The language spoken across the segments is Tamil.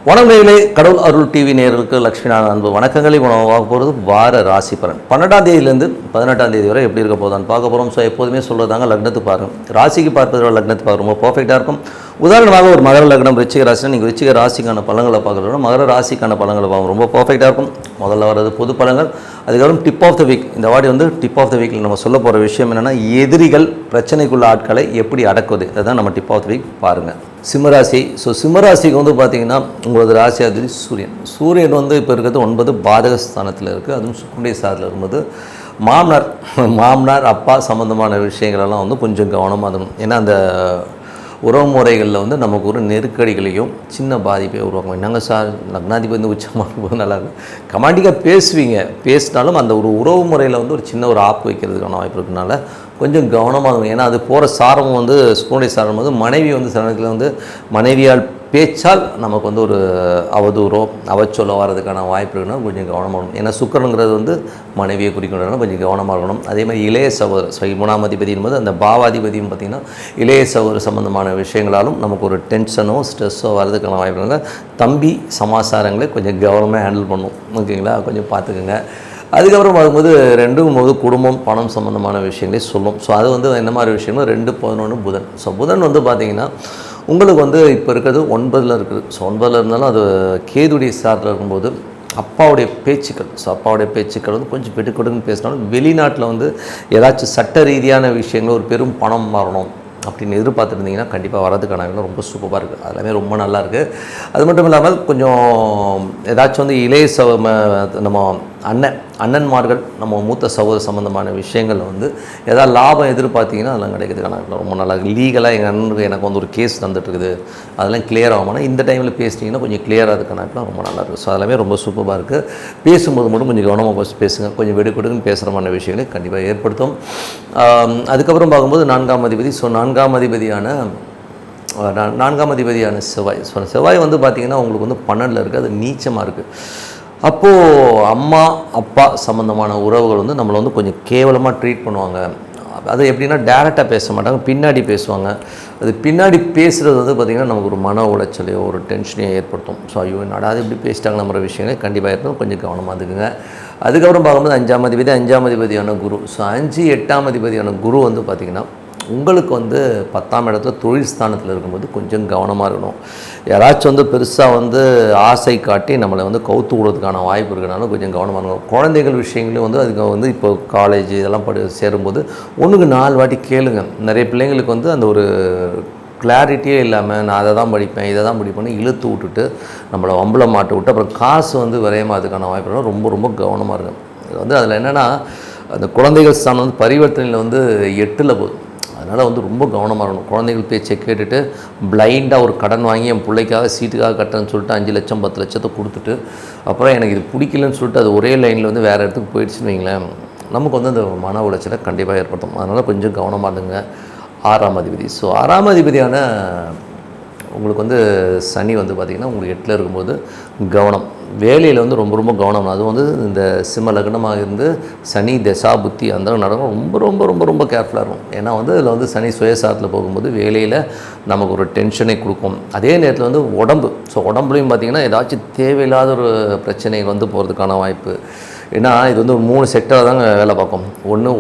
வணக்கங்களே, கடவுள் அருள் டிவி நேயர்களுக்கு லட்சுமிநாதன் அன்பு வணக்கங்களை பார்க்க போகிறது வார ராசி பலன் 12ஆம் தேதியிலேருந்து 18ஆம் தேதி வரை எப்படி இருக்க போதான்னு பார்க்க போகிறோம். ஸோ எப்போதுமே சொல்கிறதாங்க, லக்னத்து பாருங்கள். ராசிக்கு பார்ப்பதை விட லக்னத்து பார்க்க ரொம்ப பர்ஃபெக்டாக இருக்கும். உதாரணமாக ஒரு மகர லக்னம் ரிச்சிக ராசினா நீங்கள் ரிச்சிக ராசிக்கான பலன்களை பார்க்குறத விட மகர ராசிக்கான பலன்களை பார்க்க ரொம்ப பர்ஃபெக்டாக இருக்கும். முதல்ல வர்றது பொது பலன்கள், அதுக்கப்புறம் டிப் ஆஃப் த வீக். இந்த வாட்டி டிப் ஆஃப் த வீக்கில் நம்ம சொல்ல போகிற விஷயம் என்னென்னா, எதிரிகள் பிரச்சனைக்குள்ள ஆட்களை எப்படி அடக்குவது, அதுதான் நம்ம டிப் ஆஃப் த வீக் பாருங்கள். சிம்மராசி. ஸோ சிம்மராசிக்கு பார்த்தீங்கன்னா உங்களது ராசியாதிபதி சூரியன் இப்போ இருக்கிறது 9 பாதகஸ்தானத்தில் இருக்குது. அதுவும் சுக்கரனுடைய சாரத்தில் இருக்கும்போது மாமனார் அப்பா சம்மந்தமான விஷயங்களெல்லாம் கொஞ்சம் கவனமாக இருக்கணும். ஏன்னா அந்த உறவு முறைகளில் நமக்கு ஒரு நெருக்கடிகளையும் சின்ன பாதிப்பை உருவாக்கும். என்னங்க சார், லக்னாதிபதி உச்சமாக போது நல்லா இருக்கும், கமாண்டிக்காக பேசினாலும் அந்த ஒரு உறவு முறையில் ஒரு சின்ன ஒரு ஆப்பு வைக்கிறதுக்கான வாய்ப்பு இருக்கிறதுனால கொஞ்சம் கவனமாக. ஏன்னா அது போகிற சாரம் ஸ்கூனுடைய சாரம் மனைவி சில நேரத்தில் மனைவியால் பேச்சால் நமக்கு ஒரு அவதூறோ அவச்சொல்ல வர்றதுக்கான வாய்ப்பு இருக்குன்னா கொஞ்சம் கவனமாக இருக்கணும். ஏன்னா சுக்கிரனுங்கிறது மனைவியை குறிக்கணும்னா கொஞ்சம் கவனமாக இருக்கணும். அதே மாதிரி இளைய சகோதரர் 3ஆம் அதிபதி என்பது அந்த பாவாதிபதியும் பார்த்திங்கன்னா இளைய சகோதர சம்மந்தமான விஷயங்களாலும் நமக்கு ஒரு டென்ஷனோ ஸ்ட்ரெஸ்ஸோ வர்றதுக்கான வாய்ப்பு இருந்தால் தம்பி சமாச்சாரங்களை கொஞ்சம் கவனமாக ஹேண்டில் பண்ணும். ஓகேங்களா, கொஞ்சம் பார்த்துக்குங்க. அதுக்கப்புறம் பார்க்கும்போது 2 குடும்பம் பணம் சம்மந்தமான விஷயங்களே சொல்லும். ஸோ அது என்ன மாதிரி விஷயம்னா 2-11 புதன். ஸோ புதன் பார்த்திங்கன்னா உங்களுக்கு இப்போ இருக்கிறது 9ல் இருக்குது. ஸோ 9ல் இருந்தாலும் அது கேதுடைய சாரத்தில் இருக்கும்போது அப்பாவுடைய பேச்சுக்கள். ஸோ அப்பாவுடைய பேச்சுக்கள் கொஞ்சம் பெட்டுக்கொடுன்னு பேசினாலும் வெளிநாட்டில் ஏதாச்சும் சட்ட ரீதியான விஷயங்கள் ஒரு பெரும் பணம் மாறணும் அப்படின்னு எதிர்பார்த்துருந்தீங்கன்னா கண்டிப்பாக வரதுக்கான ரொம்ப சூப்பராக இருக்குது. அதெல்லாமே ரொம்ப நல்லாயிருக்கு. அது மட்டும் இல்லாமல் கொஞ்சம் ஏதாச்சும் இளைய நம்ம அண்ணன்மார்கள் நம்ம மூத்த சகோதர சம்மந்தமான விஷயங்கள் ஏதாவது லாபம் எதிர்பார்த்தீங்கன்னா அதெல்லாம் கிடைக்கிறதுக்கான ரொம்ப நல்லா இருக்குது. லீகலாக எங்கள் அண்ணனுக்கு எனக்கு ஒரு கேஸ் வந்துட்டுருக்குது, அதெல்லாம் கிளியர் ஆகும்னா இந்த டைமில் பேசிட்டிங்கன்னா கொஞ்சம் கிளியர் ஆகிறதுக்கான ரொம்ப நல்லாயிருக்கு. ஸோ அதெல்லாமே ரொம்ப சூப்பராக இருக்குது. பேசும்போது மட்டும் கொஞ்சம் கவனமாக பேசுங்க. கொஞ்சம் வெடுக்கொடுக்குன்னு பேசுகிற மாதிரி விஷயங்களை கண்டிப்பாக ஏற்படுத்தும். அதுக்கப்புறம் பார்க்கும்போது 4ஆம் அதிபதி. ஸோ 4ஆம் அதிபதியான செவ்வாய். ஸோ செவ்வாய் பார்த்திங்கன்னா உங்களுக்கு 12ல் இருக்குது. அது நீச்சமாக இருக்குது. அப்போது அம்மா அப்பா சம்மந்தமான உறவுகள் நம்மளை கொஞ்சம் கேவலமாக ட்ரீட் பண்ணுவாங்க. அது எப்படின்னா டேரெக்டாக பேச மாட்டாங்க, பின்னாடி பேசுவாங்க. அது பின்னாடி பேசுகிறது பார்த்திங்கன்னா நமக்கு ஒரு மன உளைச்சலையோ ஒரு டென்ஷனையோ ஏற்படுத்தும். ஸோ ஐயோ என்னடா அது இப்படி பேசிட்டாங்க நம்ம விஷயங்களே கண்டிப்பாக இருக்கும். கொஞ்சம் கவனமாக இருக்குங்க. அதுக்கப்புறம் பார்க்கும்போது 5ஆம் அதிபதியான குரு. ஸோ 5-8ஆம் அதிபதியான குரு பார்த்திங்கன்னா உங்களுக்கு 10ஆம் இடத்துல தொழில் ஸ்தானத்தில் இருக்கும்போது கொஞ்சம் கவனமாக இருக்கணும். யாராச்சும் பெருசாக ஆசை காட்டி நம்மளை கவுத்து விடுறதுக்கான வாய்ப்பு இருக்கிறனால கொஞ்சம் கவனமாக இருக்கணும். குழந்தைகள் விஷயங்களையும் அதுக்கு இப்போ காலேஜ் இதெல்லாம் சேரும்போது 1க்கு 4 வாட்டி கேளுங்க. நிறைய பிள்ளைங்களுக்கு அந்த ஒரு கிளாரிட்டியே இல்லாமல் நான் அதை தான் படிப்பேன் இதை தான் படிப்பேன்னு இழுத்து விட்டுட்டு நம்மளை வம்பளை மாட்ட விட்டு அப்புறம் காசு விரயமாகிறதுக்கான வாய்ப்பு ரொம்ப ரொம்ப கவனமாக இருக்கும். இது அதில் என்னென்னா அந்த குழந்தைகள் ஸ்தானம் பரிவர்த்தனையில் 8ல் போகுது. அதனால் ரொம்ப கவனமாக இருக்கணும். குழந்தைகள் பேச்சை கேட்டுட்டு பிளைண்டாக ஒரு கடன் வாங்கி என் பிள்ளைக்காக சீட்டுக்காக கட்டுறேன்னு சொல்லிட்டு 5 லட்சம் 10 லட்சத்தை கொடுத்துட்டு அப்புறம் எனக்கு இது பிடிக்கலன்னு சொல்லிட்டு அது ஒரே லைனில் வேறு இடத்துக்கு போயிடுச்சுன்னு வைங்களேன், நமக்கு அந்த மன உளைச்சலை கண்டிப்பாக ஏற்படுத்தும். அதனால் கொஞ்சம் கவனமாக இருந்துங்க. 6ஆம் அதிபதி. ஸோ 6ஆம் அதிபதியான உங்களுக்கு சனி பார்த்திங்கன்னா உங்களுக்கு 8ல் இருக்கும்போது கவனம். வேலையில் ரொம்ப ரொம்ப கவனம். அது இந்த சிம்ம லக்னமாக இருந்து சனி தசா புத்தி அந்த நடக்கும் ரொம்ப ரொம்ப ரொம்ப ரொம்ப கேர்ஃபுல்லாக இருக்கும். ஏன்னா இதில் சனி சுயசாரத்தில் போகும்போது வேலையில் நமக்கு ஒரு டென்ஷனை கொடுக்கும். அதே நேரத்தில் உடம்பு. ஸோ உடம்புலையும் பார்த்திங்கன்னா ஏதாச்சும் தேவையில்லாத ஒரு பிரச்சனை போகிறதுக்கான வாய்ப்பு. ஏன்னா இது ஒரு 3 செக்டராக தாங்க வேலை பார்க்கும். ஒன்று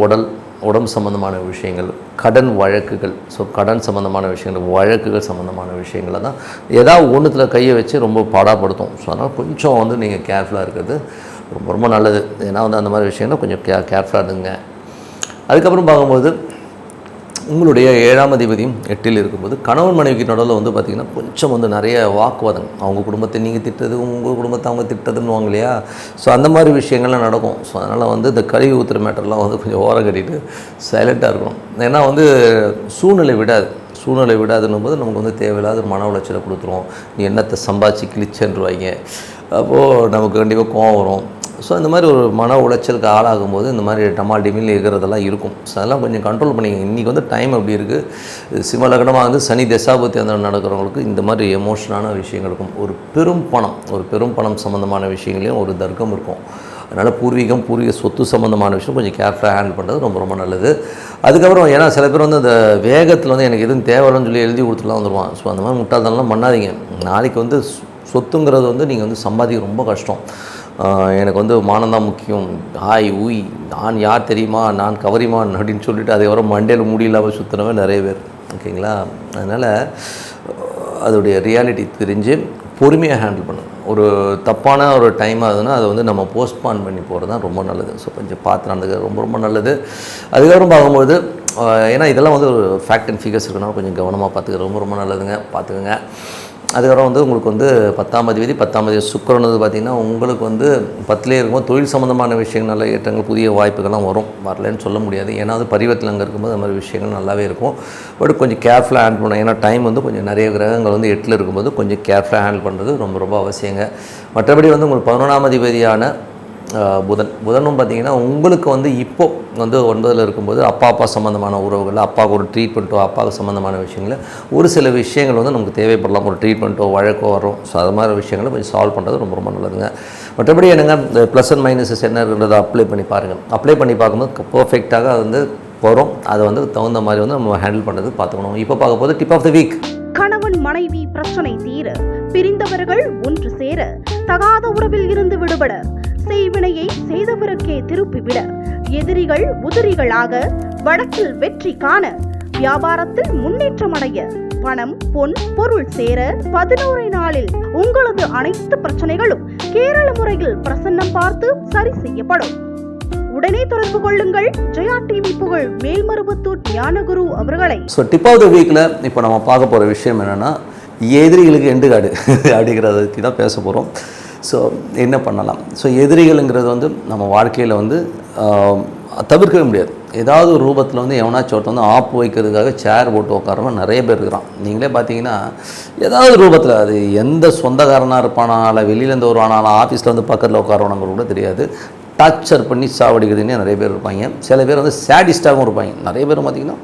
உடம்பு சம்மந்தமான விஷயங்கள், கடன் வழக்குகள். ஸோ கடன் சம்மந்தமான விஷயங்கள், வழக்குகள் சம்மந்தமான விஷயங்களை தான் ஏதாவது ஒன்றுத்தில் கையை வச்சு ரொம்ப பாடாப்படுத்தும். ஸோ அதனால் கொஞ்சம் நீங்கள் கேர்ஃபுல்லாக இருக்கிறது ரொம்ப ரொம்ப நல்லது. ஏன்னா அந்த மாதிரி விஷயங்கள் கொஞ்சம் கேர்ஃபுல்லாக இருந்துங்க. அதுக்கப்புறம் பார்க்கும்போது உங்களுடைய 7ஆம் அதிபதியும் 8ல் இருக்கும்போது கணவன் மனைவிக்கு நடுவில் பார்த்திங்கன்னா கொஞ்சம் நிறைய வாக்குவாதம். அவங்க குடும்பத்தை நீங்கள் திட்டது, உங்கள் குடும்பத்தை அவங்க திட்டதுன்னு வாங்க இல்லையா. ஸோ அந்த மாதிரி விஷயங்கள்லாம் நடக்கும். ஸோ அதனால் இந்த கழுவி ஊற்றுற மேட்டர்லாம் கொஞ்சம் ஓரம் கட்டிட்டு சைலண்ட்டாக இருக்கணும். ஏன்னா சூழ்நிலை விடாதுன்னும் போது நமக்கு தேவையில்லாத மன உளைச்சலை கொடுத்துரும். நீ என்னத்தை சம்பாதிச்சு கிழிச்சன்றுவாங்க. அப்போது நமக்கு கண்டிப்பாக கோவம் வரும். ஸோ இந்த மாதிரி ஒரு மன உளைச்சலுக்கு ஆளாகும்போது இந்த மாதிரி டமால் டிமில் இருக்கிறதெல்லாம் இருக்கும். ஸோ அதெல்லாம் கொஞ்சம் கண்ட்ரோல் பண்ணிங்க. இன்றைக்கி டைம் எப்படி இருக்குது, சிம்ம லக்னமாக சனி தசாபத்தி அந்த நடக்கிறவங்களுக்கு இந்த மாதிரி எமோஷனான விஷயங்கள் இருக்கும். ஒரு பெரும் பணம் சம்மந்தமான விஷயங்களையும் ஒரு தர்க்கம் இருக்கும். அதனால் பூர்வீக சொத்து சம்மந்தமான விஷயம் கொஞ்சம் கேர்ஃபுல்லாக ஹேண்டில் பண்ணுறது ரொம்ப ரொம்ப நல்லது. அதுக்கப்புறம் ஏன்னா சில பேர் அந்த வேகத்தில் எனக்கு எதுவும் தேவையில்லைன்னு சொல்லி எழுதி கொடுத்துலாம் வந்துடுவான். ஸோ அந்த மாதிரி முட்டாள்தனம்லாம் பண்ணாதீங்க. நாளைக்கு சொத்துங்கிறது வந்து நீங்கள் வந்து சம்பாதிக்க ரொம்ப கஷ்டம். எனக்கு வந்து மானம்தான் முக்கியம், ஹாய் ஊய் நான் யார் தெரியுமா, நான் கவரிமான் அப்படின்னு சொல்லிட்டு அதுக்கப்புறம் மண்டையில் முடியலாமல் சுற்றுனவன் நிறைய பேர். ஓகேங்களா? அதனால் அதோடைய ரியாலிட்டி தெரிஞ்சு பொறுமையாக ஹேண்டில் பண்ணணும். ஒரு தப்பான ஒரு டைம் ஆகுதுன்னா அதை வந்து நம்ம போஸ்ட்பான் பண்ணி போகிறது தான் ரொம்ப நல்லது. ஸோ கொஞ்சம் பார்த்து நடந்துக்க ரொம்ப ரொம்ப நல்லது. அதுக்கப்புறம் பார்க்கும்போது ஏன்னா இதெல்லாம் வந்து ஒரு ஃபேக்ட் அண்ட் ஃபிகர்ஸ் இருக்குன்னா கொஞ்சம் கவனமாக பார்த்துக்க ரொம்ப ரொம்ப நல்லதுங்க, பார்த்துக்குங்க. அதுக்கப்புறம் வந்து உங்களுக்கு வந்து 10ஆம் அதிபதி சுக்கிரன் வந்து பார்த்திங்கன்னா உங்களுக்கு வந்து 10லே இருக்கும்போது தொழில் சம்மந்தமான விஷயங்கள் நல்ல ஏற்றங்கள் புதிய வாய்ப்புகள்லாம் வரலன்னு சொல்ல முடியாது. ஏன்னா அது பரிவர்த்தனை அங்கே இருக்கும்போது அந்த மாதிரி விஷயங்கள் நல்லாவே இருக்கும். பட் கொஞ்சம் கேர்ஃபுல்லாக ஹேண்டில் பண்ணணும். ஏன்னா டைம் வந்து கொஞ்சம் நிறைய கிரகங்கள் வந்து 8ல் இருக்கும்போது கொஞ்சம் கேர்ஃபுல்லாக ஹேண்டில் பண்ணுறது ரொம்ப ரொம்ப அவசியங்க. மற்றபடி வந்து உங்களுக்கு 11ஆம் அதிபதியான புதனும் பார்த்திங்கன்னா உங்களுக்கு வந்து இப்போது வந்து 9ல் இருக்கும்போது அப்பா சம்மந்தமான உறவுகள், அப்பாவுக்கு ஒரு ட்ரீட்மெண்ட்டோ அப்பாவுக்கு சம்மந்தமான விஷயங்கள் ஒரு சில விஷயங்கள் வந்து நமக்கு தேவைப்படலாம். ஒரு ட்ரீட்மெண்ட்டோ வழக்கோ வரும். ஸோ அது மாதிரி விஷயங்களை கொஞ்சம் சால்வ் பண்ணுறது ரொம்ப ரொம்ப நல்லதுங்க. மற்றபடி என்னங்க இந்த ப்ளஸ் அண்ட் மைனஸஸ் என்ன இருக்கிறத அப்ளை பண்ணி பாருங்கள். அப்ளை பண்ணி பார்க்கும்போது பர்ஃபெக்டாக அது வந்து வரும். அதை வந்து தகுந்த மாதிரி வந்து நம்ம ஹேண்டில் பண்ணுறது பார்த்துக்கணும். இப்போ பார்க்க போது டிப் ஆஃப் த வீக். கணவன் மனைவி பிரச்சனை தீர, பிரிந்தவர்கள் ஒன்று சேர, தகாத உறவில் இருந்து விடுபட, செய்வினையை செய்தவருக்கே திருப்பிவிட, எதிரிகள் உதிரிகளாக, வழக்கில் வெற்றி காண, வியாபாரத்தில் முன்னேற்றம் அடைய, பணம் பொன் பொருள் சேர 11 நாளில் உங்களது அனைத்து பிரச்சனைகளும் கேரள முறையில் பிரசன்னம் பார்த்து சரி செய்யப்படும். உடனே தொடர்பு கொள்ளுங்கள் ஜெயா டிவி புகழ் மேல்மருவத்தூர் ஞானகுரு அவர்களை. ஸோ டிப் ஆஃப் த வீக்கில் இப்போ நம்ம பார்க்க போகிற விஷயம் என்னென்னா எதிரிகளுக்கு எண்டு காடு அப்படிங்கிறதுக்கு தான் பேச போகிறோம். ஸோ என்ன பண்ணலாம்? ஸோ எதிரிகள்ங்கிறது வந்து நம்ம வாழ்க்கையில் வந்து தவிர்க்கவே முடியாது. ஏதாவது ஒரு ரூபத்தில் வந்து எவனாச்சும் ஒருத்தர் வந்து ஆப்பு வைக்கிறதுக்காக சேர் போட்டு உட்காரவன் நிறைய பேர் இருக்கிறான். நீங்களே பார்த்தீங்கன்னா ஏதாவது ரூபத்தில் அது எந்த சொந்தக்காரனாக இருப்பானால, வெளியிலேருந்து வருவானால, ஆஃபீஸில் வந்து பக்கத்தில் உட்காரவனாங்க கூட தெரியாது, டார்ச்சர் பண்ணி சாவடிக்கிறதுனே நிறைய பேர் இருப்பாங்க. சில பேர் வந்து சேடிஸ்டாகவும் இருப்பாங்க. நிறைய பேர் பார்த்திங்கன்னா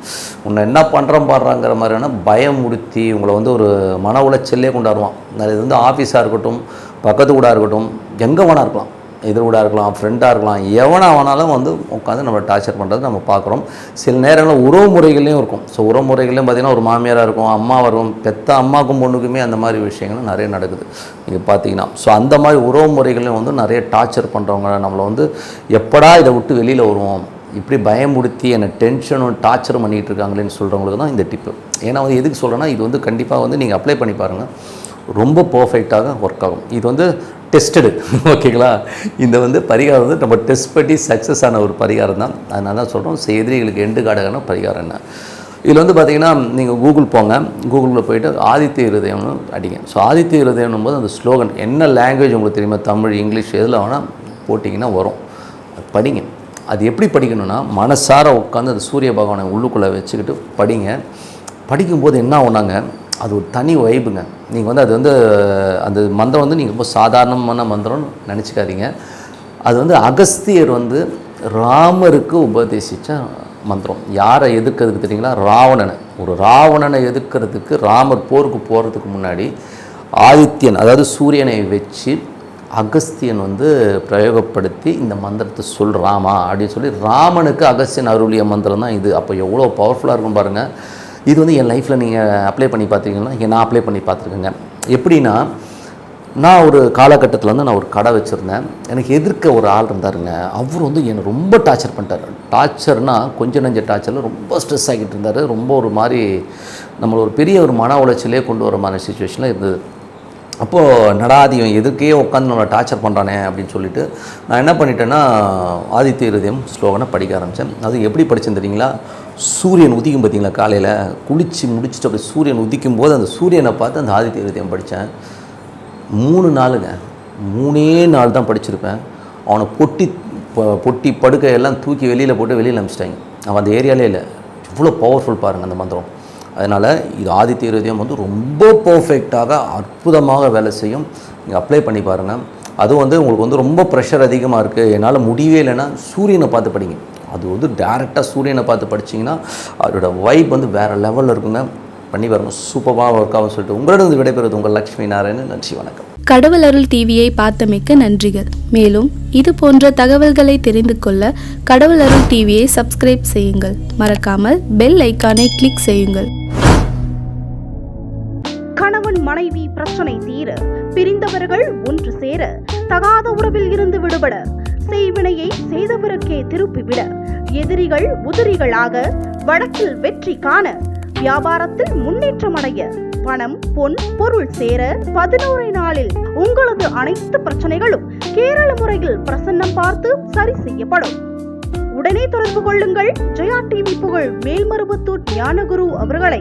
உன்னை என்ன பண்ணுறோம் பாடுறாங்கிற மாதிரியான பயம் முடித்து உங்களை வந்து ஒரு மன உளைச்சல்லே கொண்டாடுவான். அது வந்து ஆஃபீஸாக இருக்கட்டும், பக்கத்து கூட இருக்கட்டும், எங்கே வேணா இருக்கலாம், எதிர் கூட இருக்கலாம், ஃப்ரெண்டாக இருக்கலாம், எவனா வேணாலும் வந்து உட்காந்து நம்ம டார்ச்சர் பண்ணுறது நம்ம பார்க்குறோம். சில நேரங்களில் உறவு முறைகள்லையும் இருக்கும். ஸோ உறவு முறைகள்லையும் பார்த்திங்கன்னா ஒரு மாமியாராக இருக்கும், அம்மா வரும், பெத்த அம்மாவுக்கும் பொண்ணுக்குமே அந்த மாதிரி விஷயங்களும் நிறைய நடக்குது நீங்கள் பார்த்தீங்கன்னா. ஸோ அந்த மாதிரி உறவு முறைகளையும் வந்து நிறைய டார்ச்சர் பண்ணுறவங்க நம்மளை வந்து எப்படா இதை விட்டு வெளியில் வருவோம், இப்படி பயமுடுத்தி என்னை டென்ஷனும் டார்ச்சரும் பண்ணிகிட்டு இருக்காங்களேன்னு சொல்கிறவங்களுக்கு தான் இந்த டிப்பு. ஏன்னா வந்து எதுக்கு சொல்கிறேன்னா இது வந்து கண்டிப்பாக வந்து நீங்கள் அப்ளை பண்ணி பாருங்கள், ரொம்ப பர்ஃபெக்டாக ஒர்க் ஆகும். இது வந்து டெஸ்டடு. ஓகேங்களா? இந்த வந்து பரிகாரம் வந்து நம்ம டெஸ்ட் பண்ணி சக்ஸஸ் ஆன ஒரு பரிகாரம் தான். அதனால தான் சொல்கிறோம் எதிரிகளுக்கு எண்டு காடான பரிகாரம் என்ன. இதில் வந்து பார்த்திங்கன்னா நீங்கள் கூகுள் போங்க, கூகுளில் போய்ட்டு ஆதித்ய இருதயம்னு அடிங்க. ஸோ ஆதித்ய இருதயம்னும் போது அந்த ஸ்லோகன் என்ன லாங்குவேஜ் உங்களுக்கு தெரியுமா, தமிழ், இங்கிலீஷ் எதில் வேணால் போட்டிங்கன்னா வரும். படிங்க. அது எப்படி படிக்கணும்னா மனசார உட்காந்து அந்த சூரிய பகவானை உள்ளுக்குள்ளே வச்சுக்கிட்டு படிங்க. படிக்கும்போது என்ன ஆகுனாங்க, அது ஒரு தனி வைப்புங்க. நீங்கள் வந்து அது வந்து அந்த மந்திரம் வந்து நீங்கள் ரொம்ப சாதாரணமான மந்திரம்னு நினச்சிக்காதீங்க. அது வந்து அகஸ்தியர் வந்து ராமருக்கு உபதேசித்த மந்திரம். யாரை எதிர்க்கிறதுக்கு தெரியுங்களா? ராவணனை. ஒரு ராவணனை எதிர்க்கிறதுக்கு ராமர் போருக்கு போகிறதுக்கு முன்னாடி ஆதித்யன் அதாவது சூரியனை வச்சு அகஸ்தியன் வந்து பிரயோகப்படுத்தி இந்த மந்திரத்தை சொல்கிறாமா அப்படின்னு சொல்லி ராமனுக்கு அகஸ்தியன் அருளிய மந்திரம் தான் இது. அப்போ எவ்வளோ பவர்ஃபுல்லாக இருக்கும் பாருங்கள். இது வந்து என் லைஃப்பில் நீங்கள் அப்ளை பண்ணி பார்த்தீங்கன்னா நான் அப்ளை பண்ணி பார்த்துருக்கேங்க. எப்படின்னா நான் ஒரு காலகட்டத்தில் வந்து நான் ஒரு கடை வச்சுருந்தேன். எனக்கு எதிர்க்க ஒரு ஆள் இருந்தாருங்க. அவர் வந்து என்னை ரொம்ப டார்ச்சர் பண்ணிட்டார். டார்ச்சர்னால் கொஞ்சம் நஞ்ச டார்ச்சரில் ரொம்ப ஸ்ட்ரெஸ் ஆகிட்டு இருந்தார். ரொம்ப ஒரு மாதிரி நம்மளை ஒரு பெரிய ஒரு மன உளைச்சலே கொண்டு வர மாதிரி சுச்சுவேஷனில் இருந்தது. அப்போது நடாதியம் எதுக்கே உட்காந்து நம்மளை டார்ச்சர் பண்ணுறானே அப்படின்னு சொல்லிட்டு நான் என்ன பண்ணிட்டேன்னா ஆதித்ய இருதயம் ஸ்லோகனை படிக்க ஆரம்பித்தேன். அது எப்படி படித்தேன்னு தெரியுங்களா? சூரியன் உதிக்கும் பார்த்தீங்களா, காலையில் குளித்து முடிச்சுட்டு அப்படி சூரியன் உதிக்கும் போது அந்த சூரியனை பார்த்து அந்த ஆதித்ய இருதயம் படித்தேன். 3 நாளுங்க, 3 நாள் தான் படிச்சிருப்பேன். அவனை பொட்டி படுக்கையெல்லாம் தூக்கி வெளியில் போட்டு வெளியில் அனுப்பிச்சிட்டாங்க. அவன் அந்த ஏரியாலே இல்லை. இவ்வளோ பவர்ஃபுல் பாருங்கள் அந்த மந்திரம். அதனால் இது ஆதித்ய இருதயம் வந்து ரொம்ப பர்ஃபெக்டாக அற்புதமாக வேலை செய்யும். நீங்கள் அப்ளை பண்ணி பாருங்கள். அதுவும் வந்து உங்களுக்கு வந்து ரொம்ப ப்ரெஷர் அதிகமாக இருக்குது, என்னால் முடியவே இல்லைன்னா சூரியனை பார்த்து படிங்க. அது வந்து டேரெக்டாக சூரியனை பார்த்து படிச்சிங்கன்னா அதோட வைப் வந்து வேறு லெவலில் இருக்குங்க. பண்ணி பாருங்கள், சூப்பராக ஒர்க் ஆகும் சொல்லிட்டு உங்களிடம் விடைபெறுவது உங்கள் லக்ஷ்மி நாராயணன். நன்றி, வணக்கம். கடவுள் அருள் டிவியை பார்த்தமைக்க நன்றிகள். மேலும் இது போன்ற தகவல்களை தெரிந்து கொள்ள கடவுள் அருள் டிவியை சப்ஸ்கிரைப் செய்யுங்கள். மறக்காமல் பெல் ஐக்கானை கிளிக் செய்யுங்கள். கணவன் மனைவி பிரச்சனை தீர, பிரிந்தவர்கள் ஒன்று சேர, தகாத உறவில் இருந்து விடுபட, செய்வினையை செய்தவருக்கே திருப்பிவிட, எதிரிகள் உதிரிகளாக, வழக்கில் வெற்றி காண, வியாபாரத்தில் முன்னேற்றம் அடைய, பணம் பொன் பொருள் சேர 11 நாளில் உங்களது அனைத்து பிரச்சனைகளும் கேரள முறையில் பிரசன்னம் பார்த்து சரி செய்யப்படும். உடனே தொடர்பு கொள்ளுங்கள். ஜெயா டிவி புகழ் மேல்மருவத்தூர் ஞானகுரு அவர்களை.